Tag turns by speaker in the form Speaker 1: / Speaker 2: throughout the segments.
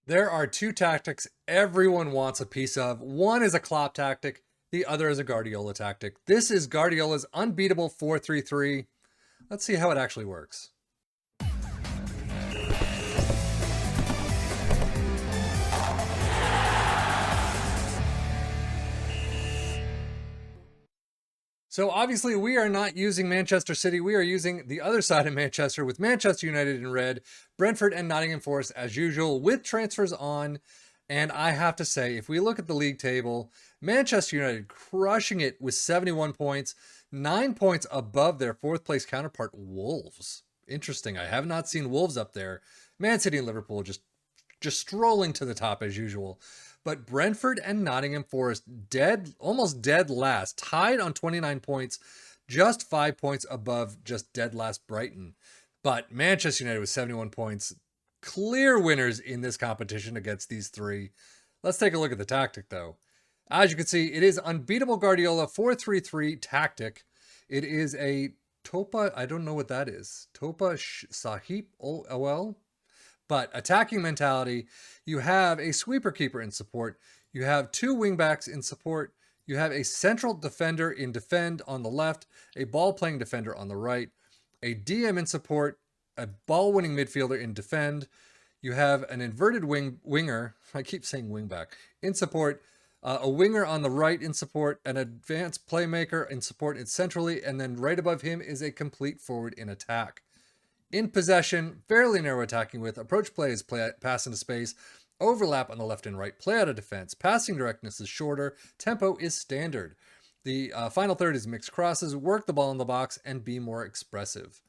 Speaker 1: There are two tactics everyone wants a piece of. One is a Klopp tactic, the other is a Guardiola tactic. This is Guardiola's unbeatable 4-3-3. Let's see how it actually works. So obviously we are not using Manchester City. We are using the other side of Manchester with Manchester United in red, Brentford and Nottingham Forest as usual with transfers on. And I have to say, if we look at the league table, Manchester United crushing it with 71 points, 9 points above their fourth place counterpart, Wolves. Interesting. I have not seen Wolves up there. Man City and Liverpool just strolling to the top as usual. But Brentford and Nottingham Forest dead, almost dead last, tied on 29 points, just 5 points above just dead last Brighton. But Manchester United with 71 points, clear winners in this competition against these three. Let's take a look at the tactic though. As you can see, it is unbeatable Guardiola 4-3-3 tactic. It is a Topa, I don't know what that is. Topa Sahip OL? But attacking mentality, you have a sweeper keeper in support, you have two wingbacks in support, you have a central defender in defend on the left, a ball playing defender on the right, a DM in support, a ball winning midfielder in defend, you have an inverted winger, I keep saying wingback, in support, a winger on the right in support, an advanced playmaker in support centrally, and then right above him is a complete forward in attack. In possession, fairly narrow attacking width, approach play is pass into space, overlap on the left and right, play out of defense, passing directness is shorter, tempo is standard. The final third is mixed crosses, work the ball in the box, and be more expressive.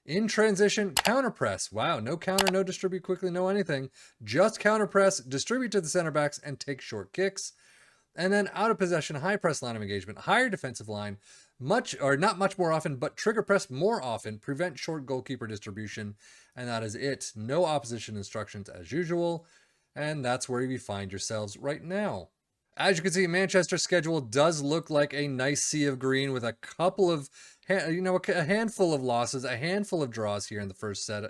Speaker 1: In transition, counter press. Wow, no counter, no distribute quickly, no anything. Just counter press, distribute to the center backs, and take short kicks. And then out of possession, high press line of engagement, higher defensive line, much or not much more often, but trigger press more often, prevent short goalkeeper distribution, and that is it. No opposition instructions as usual, and that's where you find yourselves right now. As you can see, Manchester's schedule does look like a nice sea of green with a couple of, a handful of losses, a handful of draws here in the first set.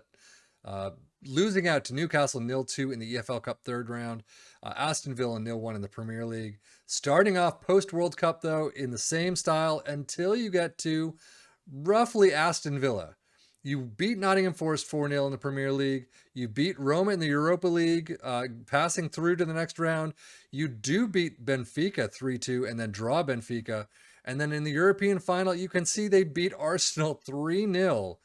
Speaker 1: Losing out to Newcastle 0-2 in the EFL Cup third round, Aston Villa 0-1 in the Premier League. Starting off post-World Cup, though, in the same style until you get to roughly Aston Villa. You beat Nottingham Forest 4-0 in the Premier League. You beat Roma in the Europa League, passing through to the next round. You do beat Benfica 3-2 and then draw Benfica. And then in the European final, you can see they beat Arsenal 3-0.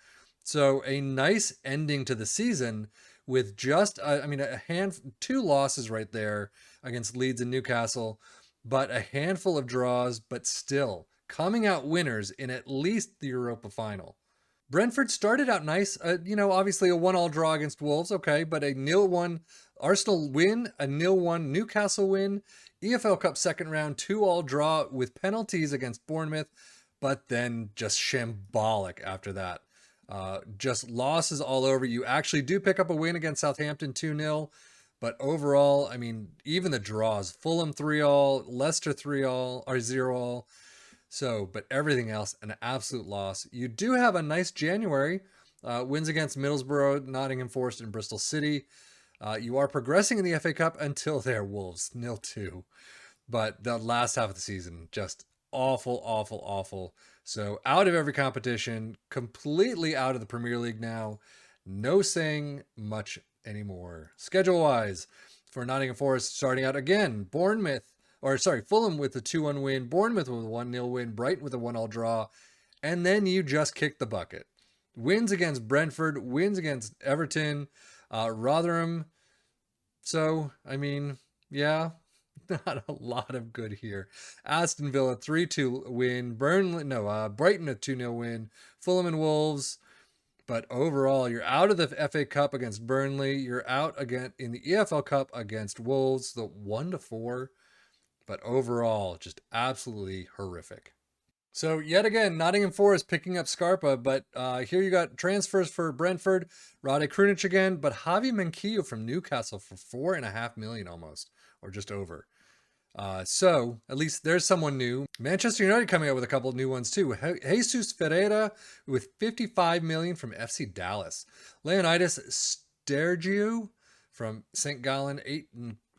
Speaker 1: So a nice ending to the season with just, two losses right there against Leeds and Newcastle, but a handful of draws, but still coming out winners in at least the Europa final. Brentford started out nice, obviously a 1-1 draw against Wolves, okay, but a 0-1 Arsenal win, a 0-1 Newcastle win, EFL Cup second round 2-2 draw with penalties against Bournemouth, but then just shambolic after that. Just losses all over. You actually do pick up a win against Southampton 2-0, but overall, I mean, even the draws, Fulham 3-3, Leicester 3-3 or 0-0. So, but everything else, an absolute loss. You do have a nice January, wins against Middlesbrough, Nottingham Forest, and Bristol City. You are progressing in the FA Cup until they're Wolves 0-2. But the last half of the season, just awful, awful, awful. So out of every competition, completely out of the Premier League now. No saying much anymore. Schedule-wise, for Nottingham Forest, starting out again, Fulham with a 2-1 win, Bournemouth with a 1-0 win, Brighton with a 1-1 draw, and then you just kick the bucket. Wins against Brentford, wins against Everton, Rotherham. So, yeah, not a lot of good here. Aston Villa 3-2 win, Brighton a 2-0 win, Fulham and Wolves. But overall, you're out of the FA Cup against Burnley. You're out again in the EFL Cup against Wolves, the 1-4. But overall, just absolutely horrific. So yet again, Nottingham Forest picking up Scarpa, but here you got transfers for Brentford, Rade Krunic again, but Javi Manquillo from Newcastle for $4.5 million almost, or just over. So at least there's someone new. Manchester United coming out with a couple of new ones too. Jesus Ferreira with $55 million from FC Dallas. Leonidas Stergiou From St. Gallen, 8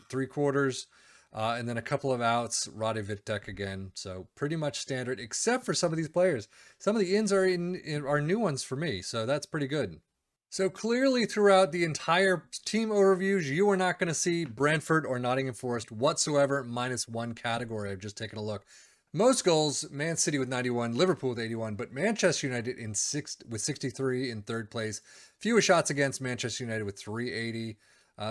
Speaker 1: 3/4. And then a couple of outs, Rade Vitek again. So pretty much standard, except for some of these players. Some of the ins are new ones for me, so that's pretty good. So clearly throughout the entire team overviews, you are not going to see Brentford or Nottingham Forest whatsoever, -1 category. I've just taken a look. Most goals, Man City with 91, Liverpool with 81, but Manchester United with 63 in third place. Fewest shots against, Manchester United with 380.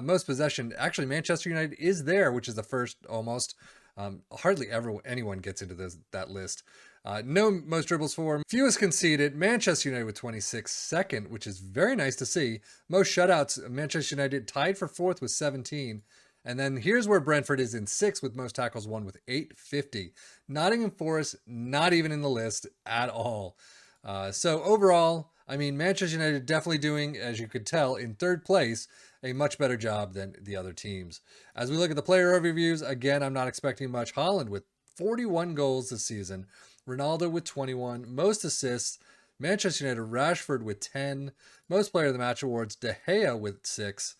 Speaker 1: Most possession, actually Manchester United is there, which is the first almost. Hardly ever anyone gets into that list. No most dribbles for, fewest conceded, Manchester United with 26, second, which is very nice to see. Most shutouts, Manchester United tied for fourth with 17. And then here's where Brentford is in sixth with most tackles won with 850. Nottingham Forest, not even in the list at all. So overall, I mean, Manchester United definitely doing, as you could tell, in third place, a much better job than the other teams. As we look at the player overviews, again, I'm not expecting much. Haaland with 41 goals this season. Ronaldo with 21. Most assists, Manchester United. Rashford with 10. Most player of the match awards, De Gea with 6.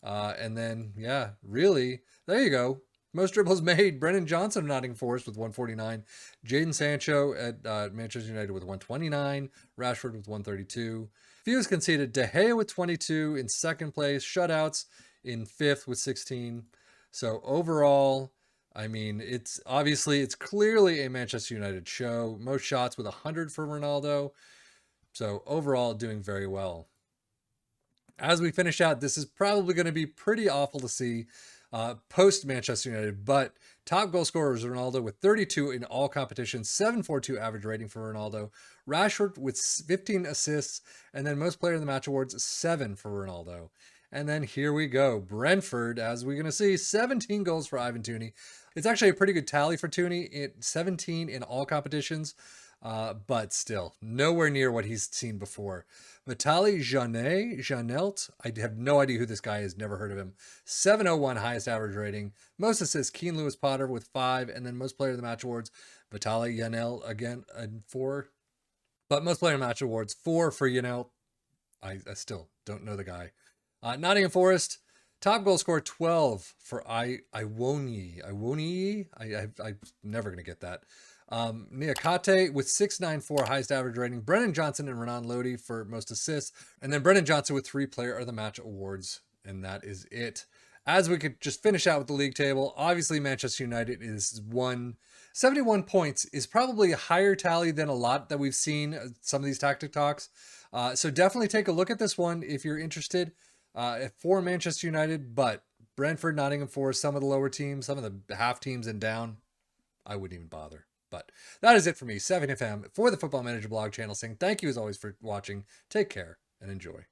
Speaker 1: And then, yeah, really, there you go. Most dribbles made, Brennan Johnson of Nottingham Forest with 149. Jadon Sancho at Manchester United with 129. Rashford with 132. Fewest conceded, De Gea with 22 in second place. Shutouts in fifth with 16. So overall, I mean, it's clearly a Manchester United show. Most shots with 100 for Ronaldo. So overall, doing very well. As we finish out, this is probably going to be pretty awful to see post Manchester United, but top goal scorer is Ronaldo with 32 in all competitions, 7.42 average rating for Ronaldo. Rashford with 15 assists, and then most player of the match awards, 7 for Ronaldo. And then here we go. Brentford, as we're going to see, 17 goals for Ivan Toney. It's actually a pretty good tally for Toney, 17 in all competitions, but still nowhere near what he's seen before. Vitaly Janelt, I have no idea who this guy is, never heard of him. 701 highest average rating. Most assists, Keane Lewis Potter with 5, and then most player of the match awards, Vitaly Janelt again, 4. But most player of the match awards, 4 for Janelt. I still don't know the guy. Nottingham Forest, top goal scorer, 12 for Iwoni. I'm never going to get that. Niakate with 694 highest average rating. Brennan Johnson and Renan Lodi for most assists. And then Brennan Johnson with 3 player of the match awards. And that is it. As we could just finish out with the league table, obviously Manchester United is 71 points is probably a higher tally than a lot that we've seen some of these tactic talks. So definitely take a look at this one if you're interested for Manchester United. But Brentford, Nottingham Forest, some of the lower teams, some of the half teams and down, I wouldn't even bother. But that is it for me, 7FM, for the Football Manager blog channel, saying thank you as always for watching. Take care and enjoy.